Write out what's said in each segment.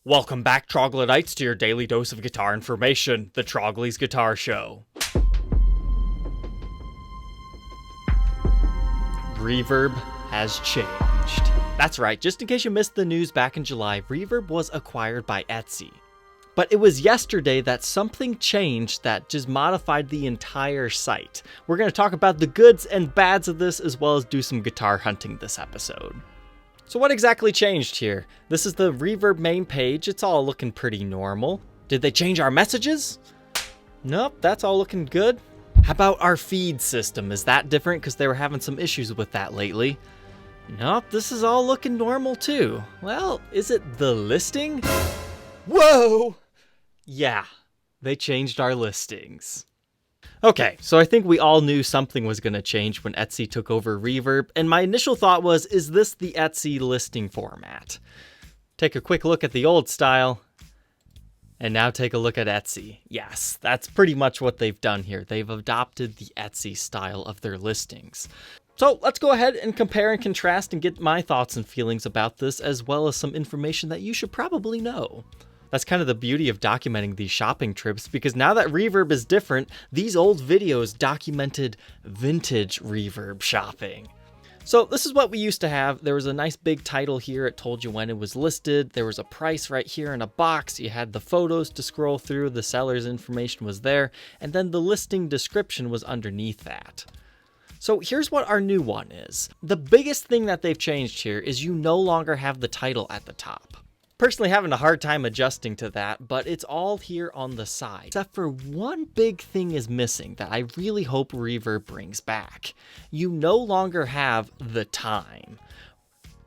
Welcome back, Troglodytes, to your daily dose of guitar information, the Trogly's Guitar Show. Reverb has changed. That's right, just in case you missed the news back in July, Reverb was acquired by Etsy. But it was yesterday that something changed that just modified the entire site. We're going to talk about the goods and bads of this, as well as do some guitar hunting this episode. So what exactly changed here? This is the Reverb main page. It's all looking pretty normal. Did they change our messages? Nope, that's all looking good. How about our feed system? Is that different? Because they were having some issues with that lately. Nope, this is all looking normal too. Well, is it the listing? Whoa! Yeah, they changed our listings. Okay, so I think we all knew something was going to change when Etsy took over Reverb, and my initial thought was, is this the Etsy listing format? Take a quick look at the old style, and now take a look at Etsy. Yes, that's pretty much what they've done here. They've adopted the Etsy style of their listings. So let's go ahead and compare and contrast and get my thoughts and feelings about this, as well as some information that you should probably know. That's kind of the beauty of documenting these shopping trips, because now that Reverb is different, these old videos documented vintage Reverb shopping. So this is what we used to have. There was a nice big title here. It told you when it was listed. There was a price right here in a box. You had the photos to scroll through. The seller's information was there. And then the listing description was underneath that. So here's what our new one is. The biggest thing that they've changed here is you no longer have the title at the top. Personally having a hard time adjusting to that, but it's all here on the side. Except for one big thing is missing that I really hope Reverb brings back. You no longer have the time.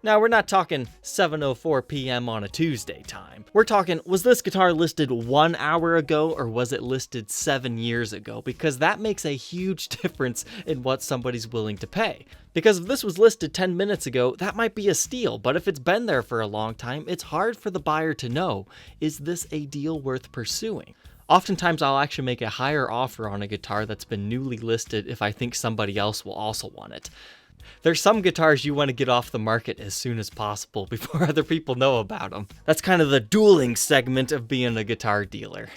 Now, we're not talking 7:04 p.m. on a Tuesday time. We're talking, was this guitar listed 1 hour ago or was it listed 7 years ago? Because that makes a huge difference in what somebody's willing to pay. Because if this was listed 10 minutes ago, that might be a steal, but if it's been there for a long time, it's hard for the buyer to know, is this a deal worth pursuing? Oftentimes, I'll actually make a higher offer on a guitar that's been newly listed if I think somebody else will also want it. There's some guitars you want to get off the market as soon as possible before other people know about them. That's kind of the dueling segment of being a guitar dealer.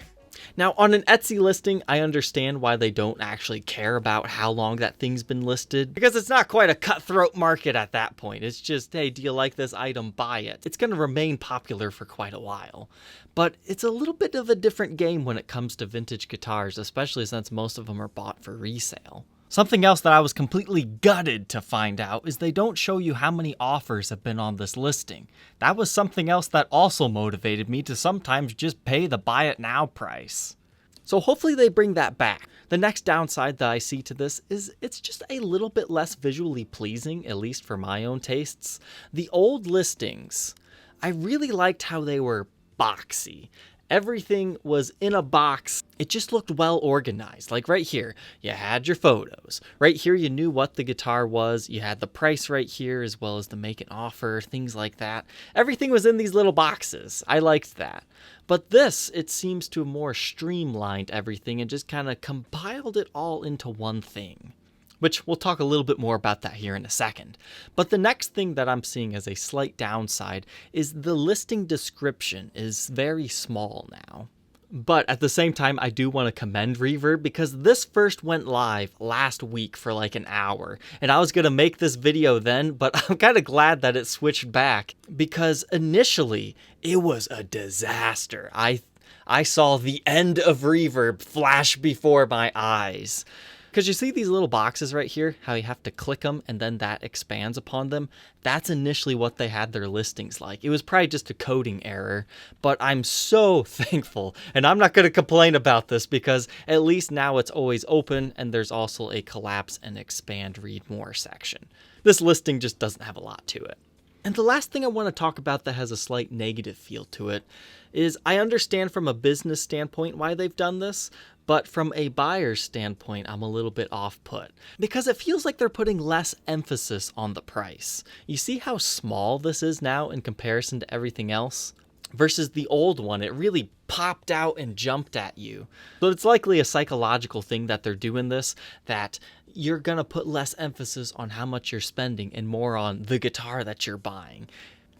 Now, on an Etsy listing, I understand why they don't actually care about how long that thing's been listed, because it's not quite a cutthroat market at that point. It's just, hey, do you like this item? Buy it. It's going to remain popular for quite a while. But it's a little bit of a different game when it comes to vintage guitars, especially since most of them are bought for resale. Something else that I was completely gutted to find out is they don't show you how many offers have been on this listing. That was something else that also motivated me to sometimes just pay the buy it now price. So hopefully they bring that back. The next downside that I see to this is it's just a little bit less visually pleasing, at least for my own tastes. The old listings, I really liked how they were boxy. Everything was in a box. It just looked well organized. Like right here, you had your photos. Right here, you knew what the guitar was. You had the price right here, as well as the make an offer, things like that. Everything was in these little boxes. I liked that. But this, it seems to have more streamlined everything and just kind of compiled it all into one thing. Which we'll talk a little bit more about that here in a second. But the next thing that I'm seeing as a slight downside is the listing description is very small now. But at the same time, I do want to commend Reverb because this first went live last week for like an hour. And I was going to make this video then, but I'm kind of glad that it switched back because initially it was a disaster. I saw the end of Reverb flash before my eyes. Because you see these little boxes right here, how you have to click them and then that expands upon them? That's initially what they had their listings like. It was probably just a coding error, but I'm so thankful. And I'm not going to complain about this because at least now it's always open and there's also a collapse and expand read more section. This listing just doesn't have a lot to it. And the last thing I want to talk about that has a slight negative feel to it is I understand from a business standpoint why they've done this, but from a buyer's standpoint, I'm a little bit off-put because it feels like they're putting less emphasis on the price. You see how small this is now in comparison to everything else? Versus the old one, it really popped out and jumped at you. So it's likely a psychological thing that they're doing this, that you're going to put less emphasis on how much you're spending and more on the guitar that you're buying.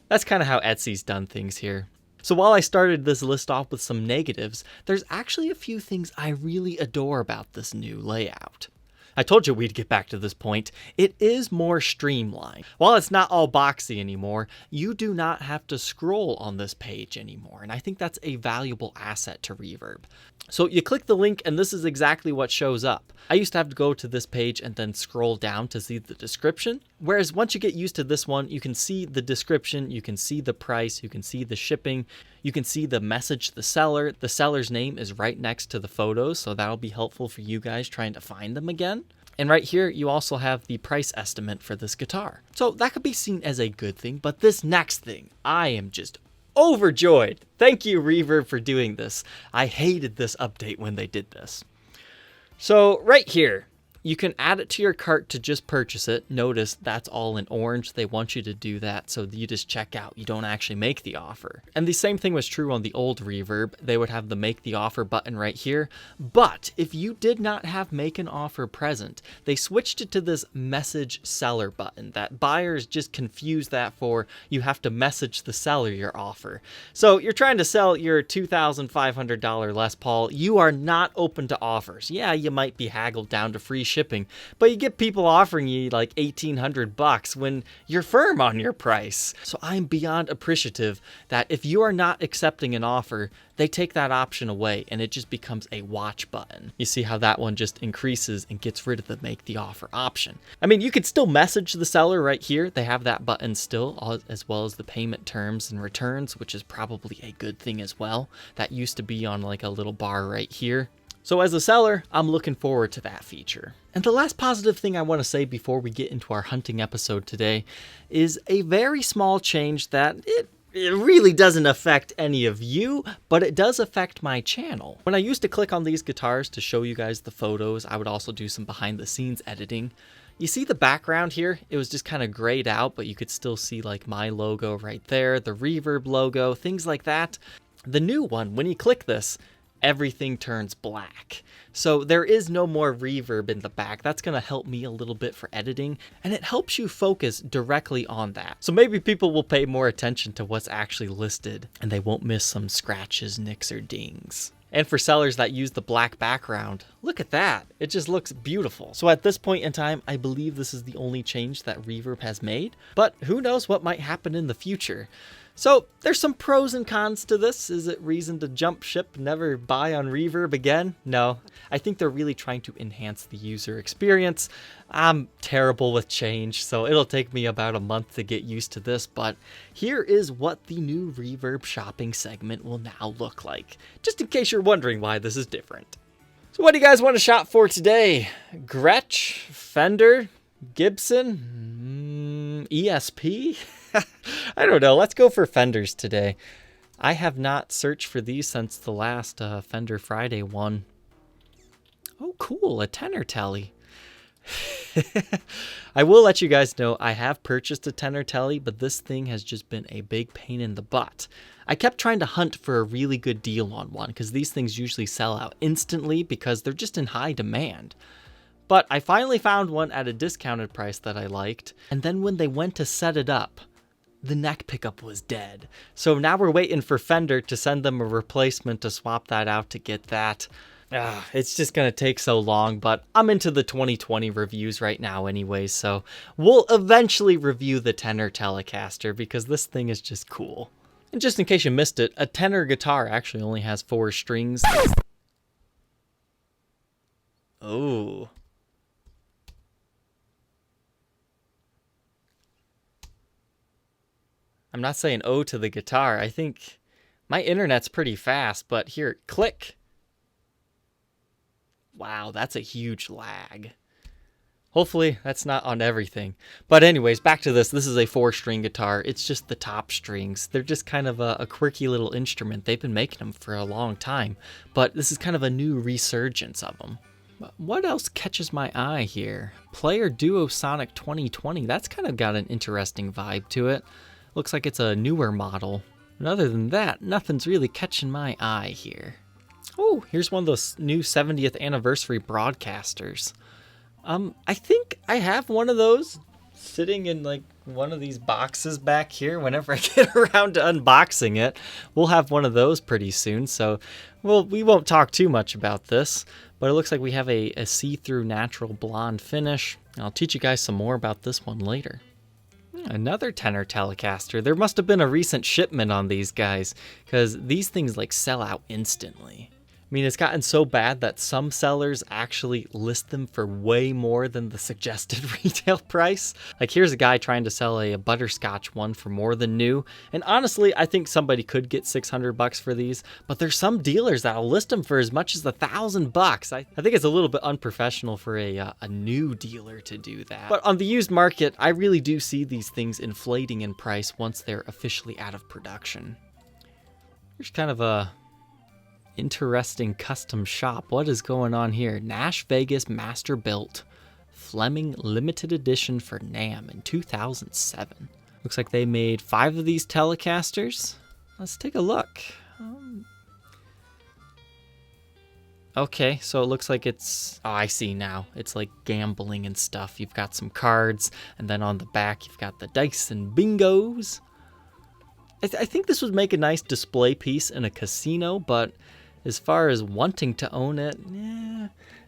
That's kind of how Etsy's done things here. So while I started this list off with some negatives, there's actually a few things I really adore about this new layout. I told you we'd get back to this point. It is more streamlined. While it's not all boxy anymore, you do not have to scroll on this page anymore, and I think that's a valuable asset to Reverb. So you click the link and this is exactly what shows up. I used to have to go to this page and then scroll down to see the description. Whereas once you get used to this one, you can see the description, you can see the price, you can see the shipping, you can see the message to the seller. The seller's name is right next to the photos, so that'll be helpful for you guys trying to find them again. And right here, you also have the price estimate for this guitar. So that could be seen as a good thing, but this next thing, I am just overjoyed. Thank you, Reverb, for doing this. I hated this update when they did this. So right here, you can add it to your cart to just purchase it. Notice that's all in orange. They want you to do that so you just check out. You don't actually make the offer. And the same thing was true on the old Reverb. They would have the make the offer button right here. But if you did not have make an offer present, they switched it to this message seller button that buyers just confuse that for you have to message the seller your offer. So you're trying to sell your $2,500 Les Paul. You are not open to offers. Yeah, you might be haggled down to free shipping, but you get people offering you like $1,800 when you're firm on your price. So I'm beyond appreciative that if you are not accepting an offer, they take that option away and it just becomes a watch button. You see how that one just increases and gets rid of the make the offer option. I mean, you could still message the seller right here. They have that button still, as well as the payment terms and returns, which is probably a good thing as well. That used to be on like a little bar right here. So as a seller, I'm looking forward to that feature. And the last positive thing I want to say before we get into our hunting episode today is a very small change that it really doesn't affect any of you, but it does affect my channel. When I used to click on these guitars to show you guys the photos, I would also do some behind the scenes editing. You see the background here? It was just kind of grayed out, but you could still see like my logo right there, the Reverb logo, things like that. The new one, when you click this, everything turns black. So there is no more reverb in the back. That's going to help me a little bit for editing, and it helps you focus directly on that. So maybe people will pay more attention to what's actually listed and they won't miss some scratches, nicks, or dings. And for sellers that use the black background, look at that. It just looks beautiful. So at this point in time, I believe this is the only change that Reverb has made, but who knows what might happen in the future. So there's some pros and cons to this. Is it reason to jump ship, never buy on Reverb again? No, I think they're really trying to enhance the user experience. I'm terrible with change, so it'll take me about a month to get used to this, but here is what the new Reverb shopping segment will now look like, just in case you're wondering why this is different. So what do you guys want to shop for today? Gretsch, Fender, Gibson, ESP? I don't know. Let's go for Fenders today. I have not searched for these since the last Fender Friday one. Oh, cool. A tenor telly. I will let you guys know I have purchased a tenor telly, but this thing has just been a big pain in the butt. I kept trying to hunt for a really good deal on one because these things usually sell out instantly because they're just in high demand. But I finally found one at a discounted price that I liked, and then when they went to set it up, the neck pickup was dead. So now we're waiting for Fender to send them a replacement to swap that out to get that. It's just going to take so long, but I'm into the 2020 reviews right now anyway, so we'll eventually review the tenor Telecaster because this thing is just cool. And just in case you missed it, a tenor guitar actually only has 4 strings. Oh. I'm not saying oh to the guitar. I think my internet's pretty fast, but here, click. Wow, that's a huge lag. Hopefully that's not on everything. But anyways, back to this. This is a 4-string guitar. It's just the top strings. They're just kind of a quirky little instrument. They've been making them for a long time, but this is kind of a new resurgence of them. What else catches my eye here? Player Duo Sonic 2020. That's kind of got an interesting vibe to it. Looks like it's a newer model. And other than that, nothing's really catching my eye here. Oh, here's one of those new 70th anniversary broadcasters. I think I have one of those sitting in like one of these boxes back here whenever I get around to unboxing it. We'll have one of those pretty soon, so we won't talk too much about this, but it looks like we have a see-through natural blonde finish. I'll teach you guys some more about this one later. Another tenor Telecaster. There must have been a recent shipment on these guys, because these things like sell out instantly. I mean, it's gotten so bad that some sellers actually list them for way more than the suggested retail price. Like, here's a guy trying to sell a butterscotch one for more than new. And honestly, I think somebody could get $600 for these, but there's some dealers that'll list them for as much as $1,000. I think it's a little bit unprofessional for a new dealer to do that. But on the used market, I really do see these things inflating in price once they're officially out of production. There's kind of a interesting custom shop. What is going on here? Nash Vegas Master Built Fleming limited edition for NAMM in 2007. Looks like they made 5 of these Telecasters. Let's take a look. Okay, so it looks like it's, oh, I see now. It's like gambling and stuff. You've got some cards, and then on the back you've got the dice and bingos. I think this would make a nice display piece in a casino, but as far as wanting to own it,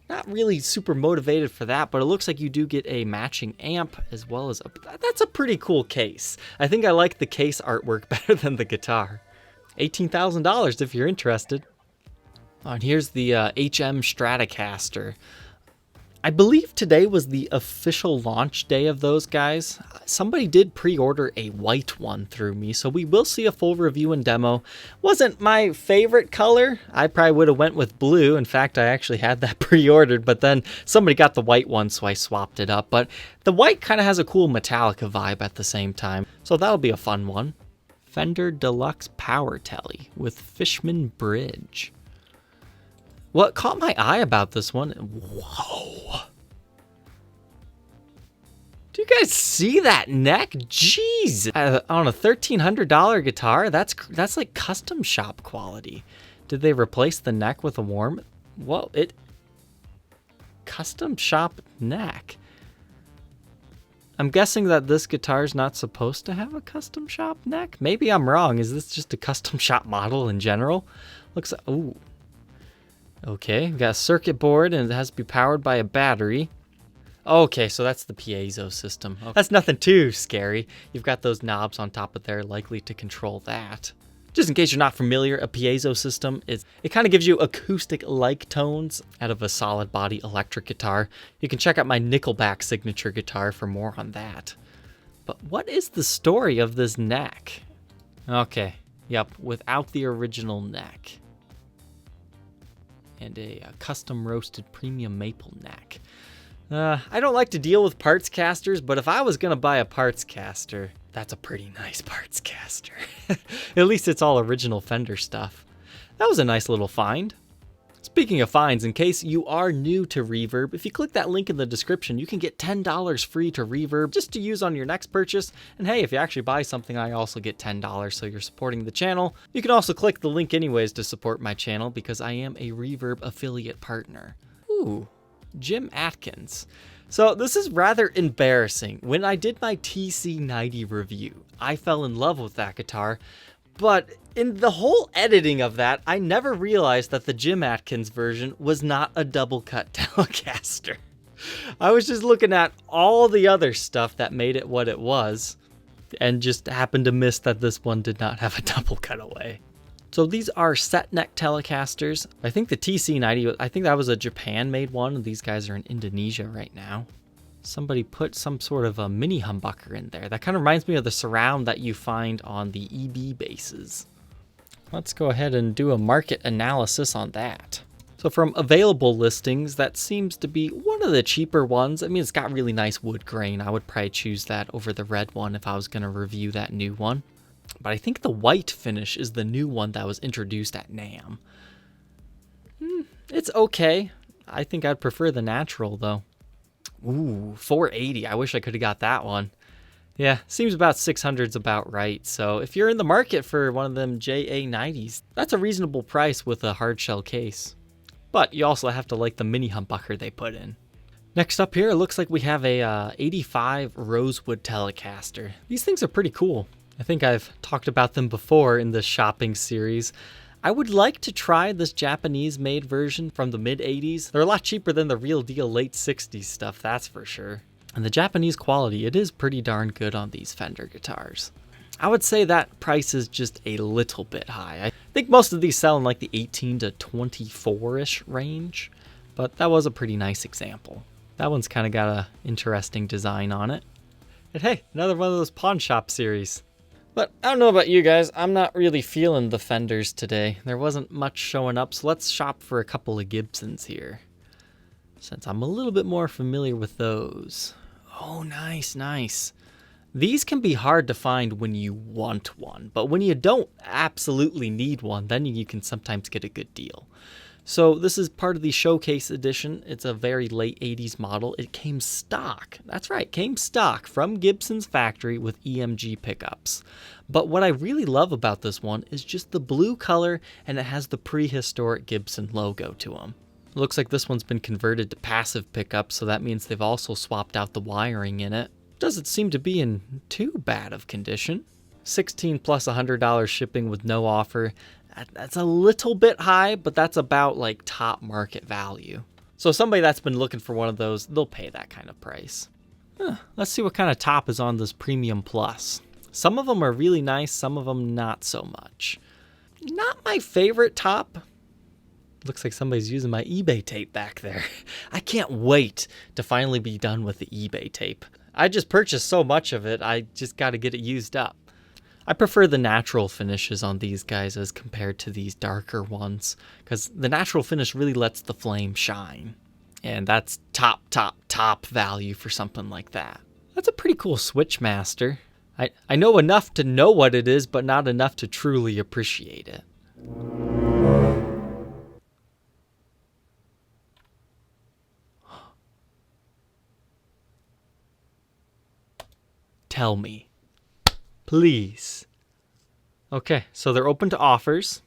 not really super motivated for that, but it looks like you do get a matching amp as well as that's a pretty cool case. I think I like the case artwork better than the guitar. $18,000 if you're interested. Oh, and here's the HM Stratocaster. I believe today was the official launch day of those guys. Somebody did pre-order a white one through me, so we will see a full review and demo. Wasn't my favorite color. I probably would have went with blue. In fact, I actually had that pre-ordered, but then somebody got the white one, so I swapped it up. But the white kind of has a cool Metallica vibe at the same time, so that'll be a fun one. Fender Deluxe Power Telly with Fishman Bridge. What caught my eye about this one, whoa. Do you guys see that neck? Jeez. On a $1,300 guitar, that's like custom shop quality. Did they replace the neck with a warm? Well, custom shop neck. I'm guessing that this guitar is not supposed to have a custom shop neck. Maybe I'm wrong. Is this just a custom shop model in general? Looks like, ooh. Okay, we've got a circuit board and it has to be powered by a battery. Okay, so that's the piezo system. Okay. That's nothing too scary. You've got those knobs on top of there likely to control that. Just in case you're not familiar, a piezo system it kind of gives you acoustic-like tones out of a solid body electric guitar. You can check out my Nickelback signature guitar for more on that. But what is the story of this neck? Okay, yep, without the original neck. And a custom roasted premium maple neck. I don't like to deal with parts casters, but if I was gonna buy a parts caster, that's a pretty nice parts caster. At least it's all original Fender stuff. That was a nice little find. Speaking of finds, in case you are new to Reverb, if you click that link in the description, you can get $10 free to Reverb just to use on your next purchase. And hey, if you actually buy something, I also get $10, so you're supporting the channel. You can also click the link anyways to support my channel because I am a Reverb affiliate partner. Ooh, Jim Atkins. So this is rather embarrassing. When I did my TC90 review, I fell in love with that guitar. But in the whole editing of that, I never realized that the Jim Atkins version was not a double cut Telecaster. I was just looking at all the other stuff that made it what it was, and just happened to miss that this one did not have a double cutaway. So these are set neck Telecasters. I think the TC90, I think that was a Japan-made one. These guys are in Indonesia right now. Somebody put some sort of a mini humbucker in there. That kind of reminds me of the surround that you find on the EB bases. Let's go ahead and do a market analysis on that. So from available listings, that seems to be one of the cheaper ones. I mean, it's got really nice wood grain. I would probably choose that over the red one if I was going to review that new one. But I think the white finish is the new one that was introduced at NAMM. It's okay. I think I'd prefer the natural though. Ooh, 480. I wish I could have got that one. Yeah, seems about 600's about right. So if you're in the market for one of them JA90s, that's a reasonable price with a hard shell case. But you also have to like the mini humbucker they put in. Next up here, it looks like we have a 85 Rosewood Telecaster. These things are pretty cool. I think I've talked about them before in the shopping series. I would like to try this Japanese-made version from the mid-80s. They're a lot cheaper than the real deal late 60s stuff, that's for sure. And the Japanese quality, it is pretty darn good on these Fender guitars. I would say that price is just a little bit high. I think most of these sell in like the 18 to 24-ish range, but that was a pretty nice example. That one's kind of got an interesting design on it. And hey, another one of those pawn shop series. But I don't know about you guys, I'm not really feeling the Fenders today. There wasn't much showing up, so let's shop for a couple of Gibsons here, since I'm a little bit more familiar with those. Oh, nice, nice. These can be hard to find when you want one, but when you don't absolutely need one, then you can sometimes get a good deal. So this is part of the Showcase Edition. It's a very late 80s model. It came stock. That's right, came stock from Gibson's factory with EMG pickups. But what I really love about this one is just the blue color, and it has the prehistoric Gibson logo to them. It looks like this one's been converted to passive pickups, so that means they've also swapped out the wiring in it. Doesn't seem to be in too bad of condition. $16 plus $100 shipping with no offer. That's a little bit high, but that's about like top market value. So somebody that's been looking for one of those, they'll pay that kind of price. Let's see what kind of top is on this Premium Plus. Some of them are really nice, some of them not so much. Not my favorite top. Looks like somebody's using my eBay tape back there. I can't wait to finally be done with the eBay tape. I just purchased so much of it, I just got to get it used up. I prefer the natural finishes on these guys as compared to these darker ones, because the natural finish really lets the flame shine. And that's top value for something like that. That's a pretty cool Switchmaster. I know enough to know what it is, but not enough to truly appreciate it. Tell me. Please. Okay, so they're open to offers.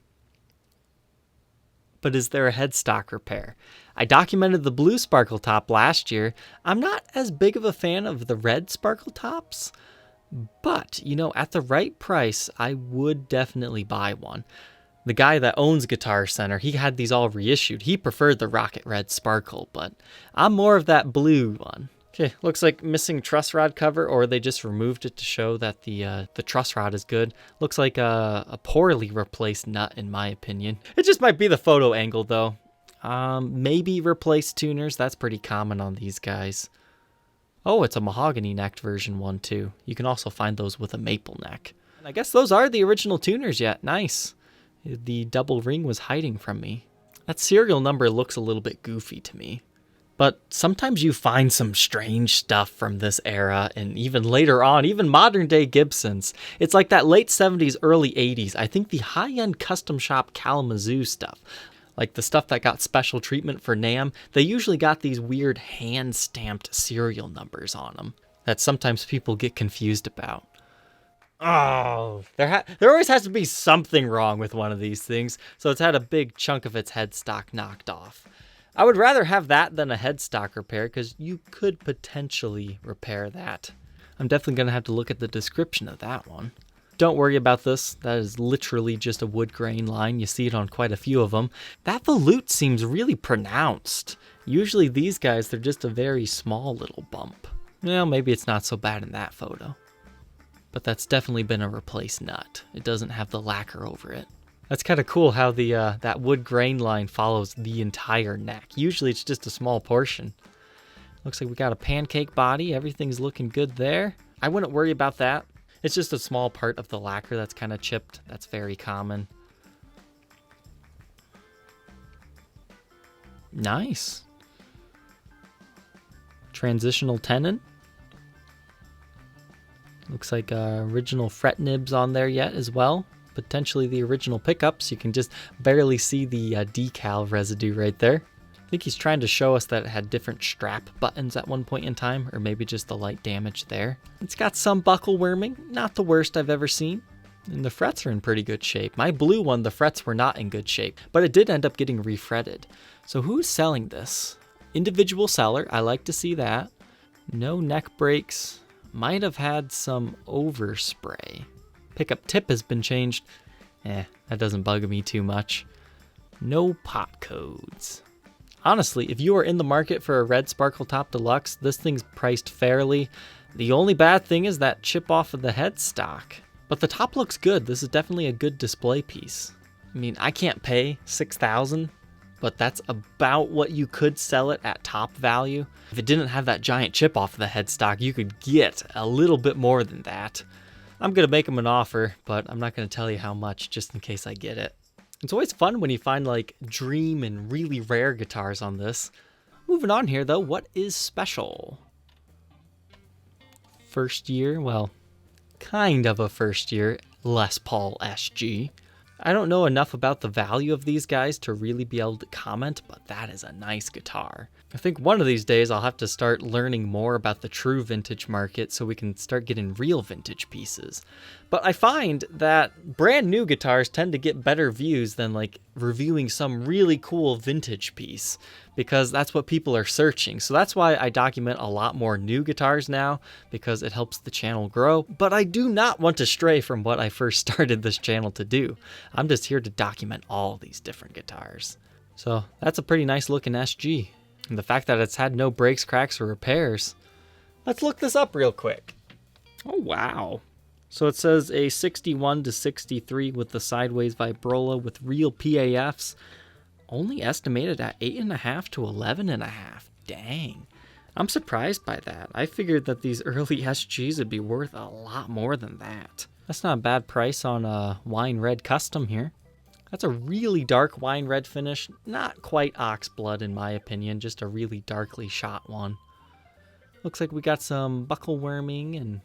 But is there a headstock repair? I documented the blue sparkle top last year. I'm not as big of a fan of the red sparkle tops, but, you know, at the right price, I would definitely buy one. The guy that owns Guitar Center, he had these all reissued. He preferred the Rocket Red Sparkle, but I'm more of that blue one. Okay, looks like missing truss rod cover, or they just removed it to show that the truss rod is good. Looks like a poorly replaced nut, in my opinion. It just might be the photo angle, though. Maybe replace tuners. That's pretty common on these guys. Oh, it's a mahogany necked version one, too. You can also find those with a maple neck. And I guess those are the original tuners yet. Nice. The double ring was hiding from me. That serial number looks a little bit goofy to me. But sometimes you find some strange stuff from this era, and even later on, even modern day Gibsons. It's like that late 70s, early 80s. I think the high-end custom shop Kalamazoo stuff, like the stuff that got special treatment for NAMM, they usually got these weird hand-stamped serial numbers on them that sometimes people get confused about. Oh, there always has to be something wrong with one of these things, so it's had a big chunk of its headstock knocked off. I would rather have that than a headstock repair, because you could potentially repair that. I'm definitely going to have to look at the description of that one. Don't worry about this. That is literally just a wood grain line. You see it on quite a few of them. That volute seems really pronounced. Usually these guys, they're just a very small little bump. Well, maybe it's not so bad in that photo. But that's definitely been a replaced nut. It doesn't have the lacquer over it. That's kind of cool how the that wood grain line follows the entire neck. Usually it's just a small portion. Looks like we got a pancake body. Everything's looking good there. I wouldn't worry about that. It's just a small part of the lacquer that's kind of chipped. That's very common. Nice. Transitional tenon. Looks like original fret nibs on there yet as well. Potentially the original pickups. You can just barely see the decal residue right there. I think he's trying to show us that it had different strap buttons at one point in time, or maybe just the light damage there. It's got some buckle worming, not the worst I've ever seen. And the frets are in pretty good shape. My blue one, the frets were not in good shape, but it did end up getting refretted. So who's selling this? Individual seller, I like to see that. No neck breaks. Might have had some overspray. Pickup tip has been changed. That doesn't bug me too much. No pop codes. Honestly, if you are in the market for a red Sparkle Top Deluxe, this thing's priced fairly. The only bad thing is that chip off of the headstock. But the top looks good. This is definitely a good display piece. I mean, I can't pay $6,000, but that's about what you could sell it at top value. If it didn't have that giant chip off of the headstock, you could get a little bit more than that. I'm gonna make them an offer, but I'm not gonna tell you how much just in case I get it. It's always fun when you find like dream and really rare guitars on this. Moving on here though, what is special? First year, well, kind of a first year Les Paul SG. I don't know enough about the value of these guys to really be able to comment, but that is a nice guitar. I think one of these days I'll have to start learning more about the true vintage market so we can start getting real vintage pieces. But I find that brand new guitars tend to get better views than like reviewing some really cool vintage piece, because that's what people are searching. So that's why I document a lot more new guitars now, because it helps the channel grow. But I do not want to stray from what I first started this channel to do. I'm just here to document all these different guitars. So that's a pretty nice looking SG. And the fact that it's had no breaks, cracks, or repairs. Let's look this up real quick. Oh, wow. So it says a 61 to 63 with the sideways vibrola with real PAFs. Only estimated at 8.5 to 11.5. Dang. I'm surprised by that. I figured that these early SGs would be worth a lot more than that. That's not a bad price on a wine red custom here. That's a really dark wine red finish. Not quite oxblood in my opinion, just a really darkly shot one. Looks like we got some buckle worming and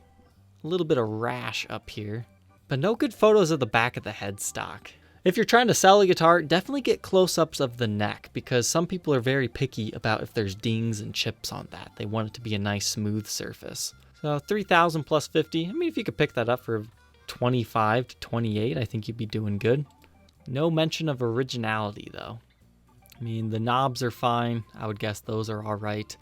a little bit of rash up here. But no good photos of the back of the headstock. If you're trying to sell a guitar, definitely get close-ups of the neck, because some people are very picky about if there's dings and chips on that. They want it to be a nice smooth surface. So 3,000 plus 50. I mean, if you could pick that up for 25 to 28, I think you'd be doing good. No mention of originality though. I mean, the knobs are fine. I would guess those are all right.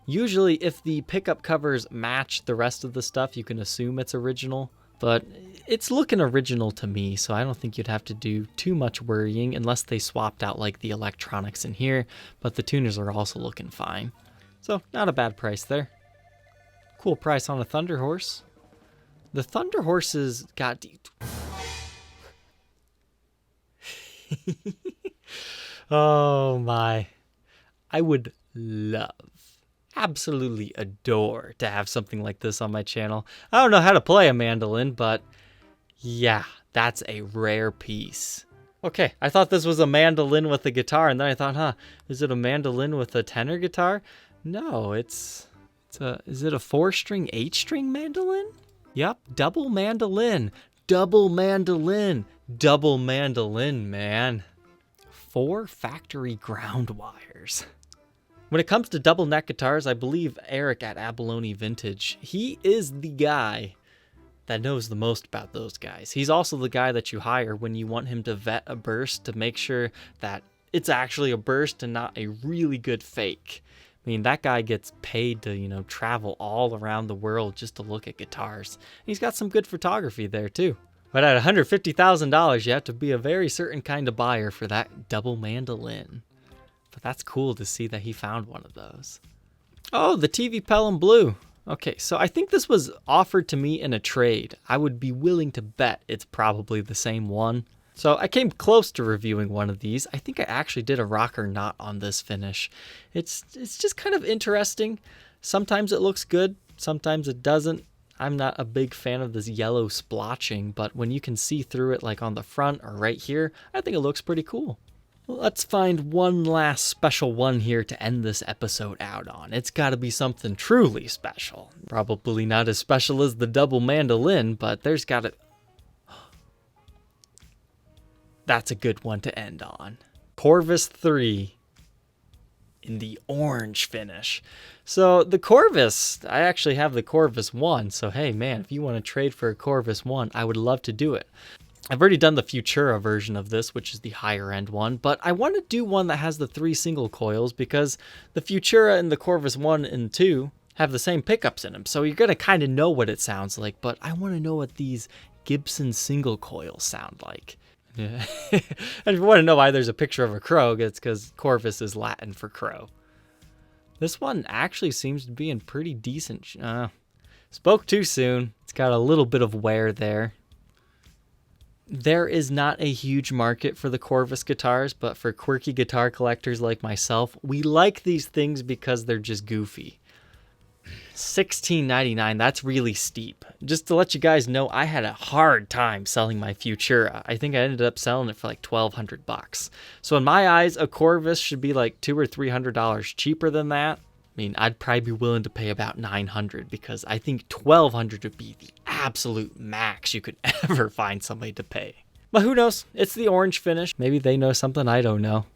Usually if the pickup covers match the rest of the stuff, you can assume it's original, but it's looking original to me, so I don't think you'd have to do too much worrying unless they swapped out like the electronics in here, but the tuners are also looking fine. So not a bad price there. Cool price on a Thunder Horse. The Thunder Horses got... Oh my. I would love, absolutely adore to have something like this on my channel. I don't know how to play a mandolin, but yeah, that's a rare piece. Okay, I thought this was a mandolin with a guitar, and then I thought, is it a mandolin with a tenor guitar? No, is it a 4-string, 8-string mandolin? Yep, double mandolin. Double mandolin. Double mandolin, man. 4 factory ground wires. When it comes to double neck guitars, I believe Eric at Abalone Vintage, he is the guy that knows the most about those guys. He's also the guy that you hire when you want him to vet a burst to make sure that it's actually a burst and not a really good fake. I mean, that guy gets paid to, travel all around the world just to look at guitars. And he's got some good photography there too. But at $150,000, you have to be a very certain kind of buyer for that double mandolin. But that's cool to see that he found one of those. Oh, the TV Pelham Blue. Okay, so I think this was offered to me in a trade. I would be willing to bet it's probably the same one. So I came close to reviewing one of these. I think I actually did a rocker knot on this finish. It's just kind of interesting. Sometimes it looks good, sometimes it doesn't. I'm not a big fan of this yellow splotching, but when you can see through it like on the front or right here, I think it looks pretty cool. Let's find one last special one here to end this episode out on. It's got to be something truly special. Probably not as special as the double mandolin, but there's got to... That's a good one to end on. Corvus 3 in the orange finish. So the Corvus, I actually have the Corvus 1, so hey man, if you want to trade for a Corvus 1, I would love to do it. I've already done the Futura version of this, which is the higher end one, but I want to do one that has the 3 single coils because the Futura and the Corvus 1 and 2 have the same pickups in them. So you're going to kind of know what it sounds like, but I want to know what these Gibson single coils sound like. Yeah. And if you want to know why there's a picture of a crow, it's because Corvus is Latin for crow. This one actually seems to be in pretty decent... spoke too soon. It's got a little bit of wear there. There is not a huge market for the Corvus guitars, but for quirky guitar collectors like myself, we like these things because they're just goofy. $16.99, that's really steep. Just to let you guys know, I had a hard time selling my Futura. I think I ended up selling it for like $1,200. So in my eyes, a Corvus should be like $200 or $300 cheaper than that. I mean, I'd probably be willing to pay about $900 because I think $1,200 would be the absolute max you could ever find somebody to pay. But who knows? It's the orange finish. Maybe they know something I don't know.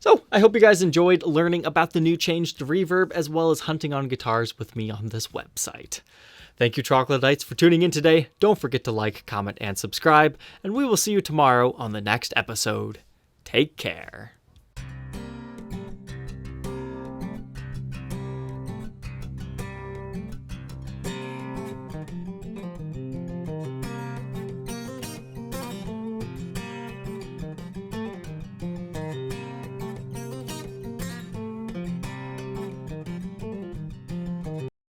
So I hope you guys enjoyed learning about the new change to Reverb as well as hunting on guitars with me on this website. Thank you, Troglodytes, for tuning in today. Don't forget to like, comment, and subscribe, and we will see you tomorrow on the next episode. Take care.